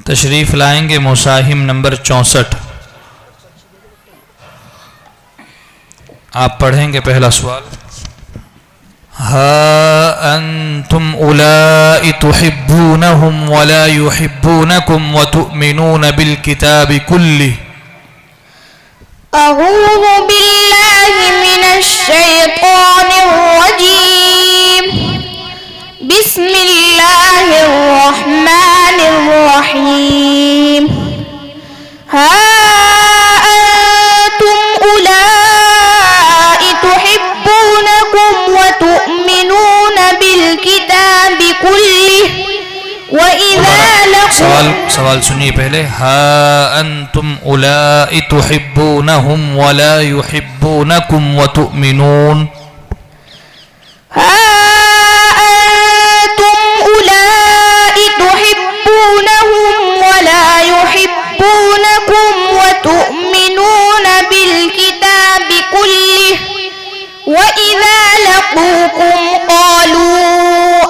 तशरीफ लाएंगे मुसाहिम नंबर 64। आप पढ़ेंगे पहला सवाल। हा अंतुम उलाई तुहिब्बूनहुम वला युहिब्बूनकुम व तु'मिनून बिल किताबि कुल्लिह। अऊज़ु बिल्लाहि मिनश शैतानिर रजीम। बिस्मिल्लाहिर रहमानिर रहीम। हा अंतुम उलाई तुहिब्बूनकुम व तु'मिनून बिल किताबि कुल्लिह व इज़ा सवाल सुनिए पहले। हा अंतुम उलाई तुहिब्बूनहुम वला युहिब्बूनकुम व तु'मिनून। हा अंतुम उलाई तुहिब्बूनहुम वला युहिब्बूनकुम व तु'मिनून बिल किताबि कुल्लिह व इज़ा लक़ूकुम क़ालू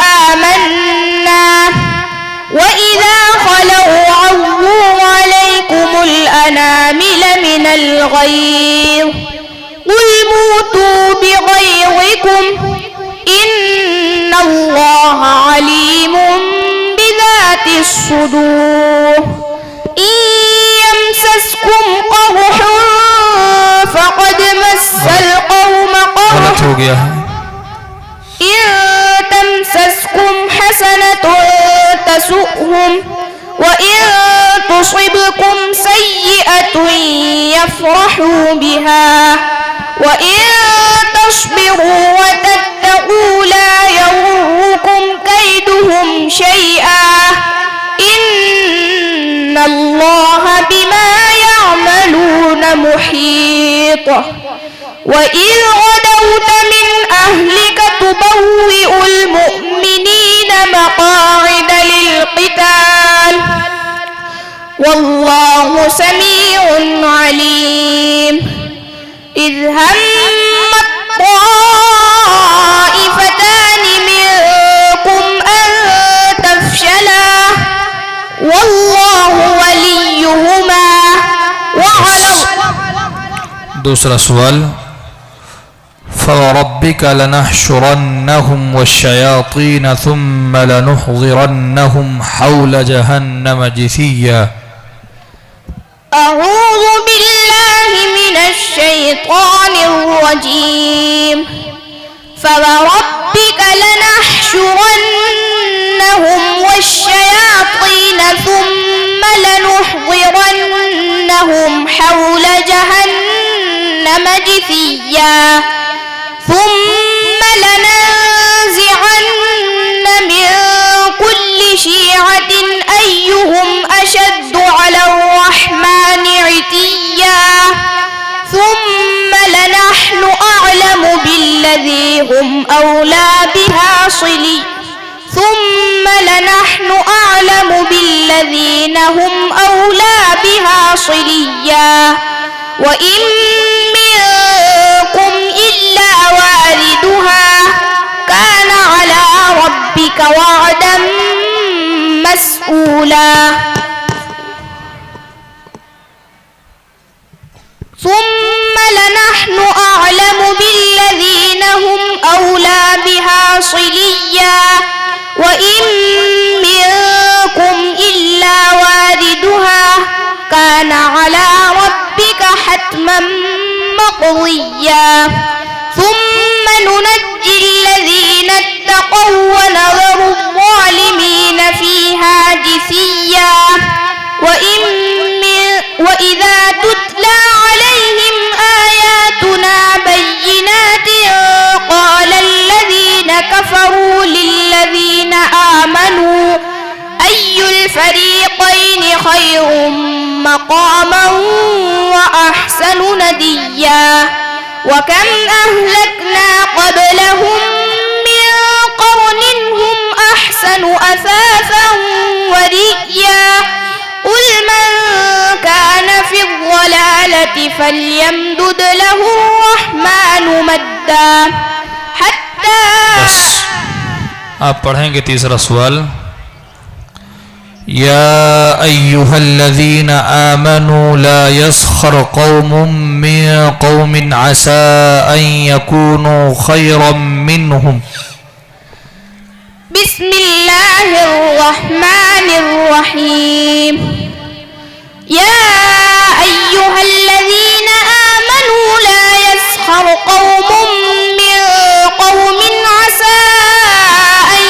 आमन्ना व इज़ा खलौ अव्वू अलैकुमुल अनामिल मिनल गैज़ क़ुल मूतू बिग़ैज़िकुम इन्नल्लाह अलीमुम बिज़ातिस सुदूर। इन यमसस्कुम क़र्हुन फ़क़द मस्सल क़ौम गलत हो क़र्हुन गया है। इन तमसस्कुम हसनतुन तसु'हुम व इन तुसिबकुम सय्यिअतुन यफ़रहू बिहा व इन तस्बिरू व तत्तक़ू ला यज़ुर्रुकुम कैदुहुम शैआ इन्नल्लाह बिमा यअमलून मुहीत। وإذ غدوت من أهلك تبوئ المؤمنين مقاعد للقتال والله سميع عليم إذ همت طائفتان منكم أن تفشلا والله وليهما وعلى दूसरा सवाल। फ़वरब्बिक लनहशुरन्नहुम वश्शयातीन थुम्म लनुहज़िरन्नहुम हौल जहन्नम जिसिय्या। أعوذ بالله من الشيطان الرجيم فوربك لنحشرنهم والشياطين ثم لنحضرنهم حول جهنم جثيا ثم لننزعن من كل شيعة أيهم أشد على الرحمن عتيا ثم لنحن أعلم بالذي هم أولى بها صليا ثم لنحن أعلم بالذين هم أولى بها صليا وإن منكم إلا واردها كان على ربك وعدا مسئولا ثم لنحن أعلم بالذين هم أولى بها صليا وإن منكم إلا واردها كان على ربك حتما مقضيا ثم ننجي الذين اتقوا ونذر الظالمين فيها جثيا وإذا تتلى عليهم آياتنا بينات قال الذين كفروا للذين آمنوا أي الفريقين خير مقاما وأحسن نديا وكم أهلكنا قبلهم من قرن هم أحسن أثاثا ورئيا قل من كان في الضلالة فليمدد له الرحمن مدا حتى आप पढ़ेंगे तीसरा सवाल। या अय्युहल्लज़ीना आमनू ला यस्खर कौमुम मिन कौमिन असा अन यकूनू खैरम मिनहुम। बिस्मिल्लाहिर्रहमानिर्रहीम। या अय्युहल्लज़ीना आमनू ला यस्खर कौमुम मिन कौमिन असा अन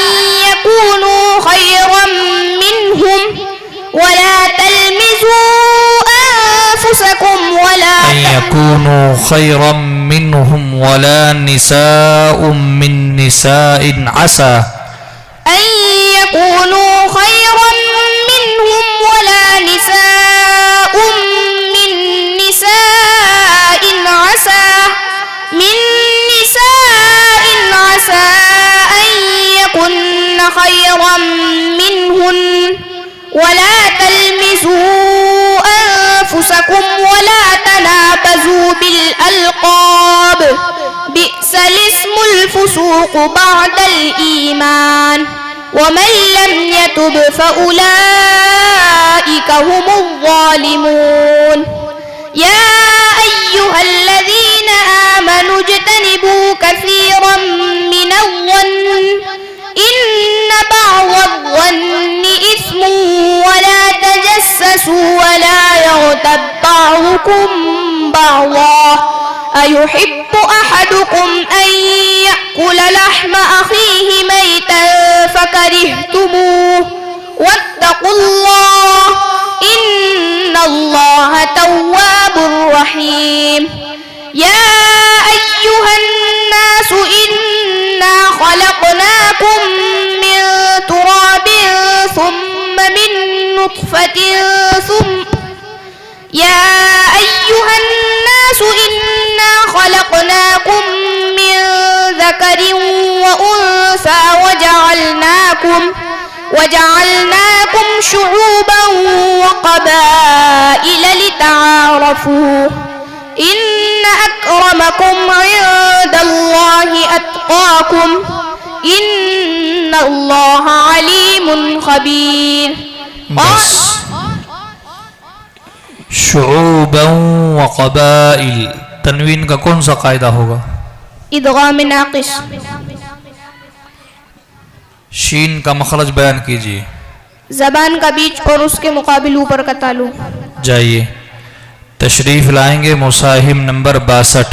यकूनू खैरम मिनहुम वला तलमिज़ू अनफुसकुम वला अन यकूनू खैरम मिनहुम वला निसाउम मिन निसाइन असा أن يكونوا خيرا منهم ولا نساء من نساء عسى أن يكن خيرا منهن ولا تلمزوا أنفسكم ولا تنابزوا بالألقاب بئس الاسم الفسوق بعد الإيمان ومن لم يتب فأولئك هم الظالمون يا أيها الذين آمنوا اجتنبوا كثيرا من الظن إن بعض الظن إثم ولا تجسسوا ولا يغتب بعضكم بعضا أيحب أحدكم أن يأكل لحم أخيه ميتا فكرهتموه واتقوا الله إن الله تواب رحيم يا أيها الناس إنا خلقناكم من تراب ثم من نطفة يا أيها الناس إنا خلقناكم من ذكر وأنثى وجعلناكم شعوبا وقبائل لتعارفوا إن أكرمكم عند الله أتقاكم إن الله عليم خبير बस शुऊबा व क़बाइल तनवीन का कौन सा कायदा होगा? इदगाम नाक़िस। शीन का मखरज बयान कीजिए। ज़बान का बीच और उसके मुकाबिल ऊपर का तालु। जाइए तशरीफ लाएंगे मुसाहिम नंबर 62।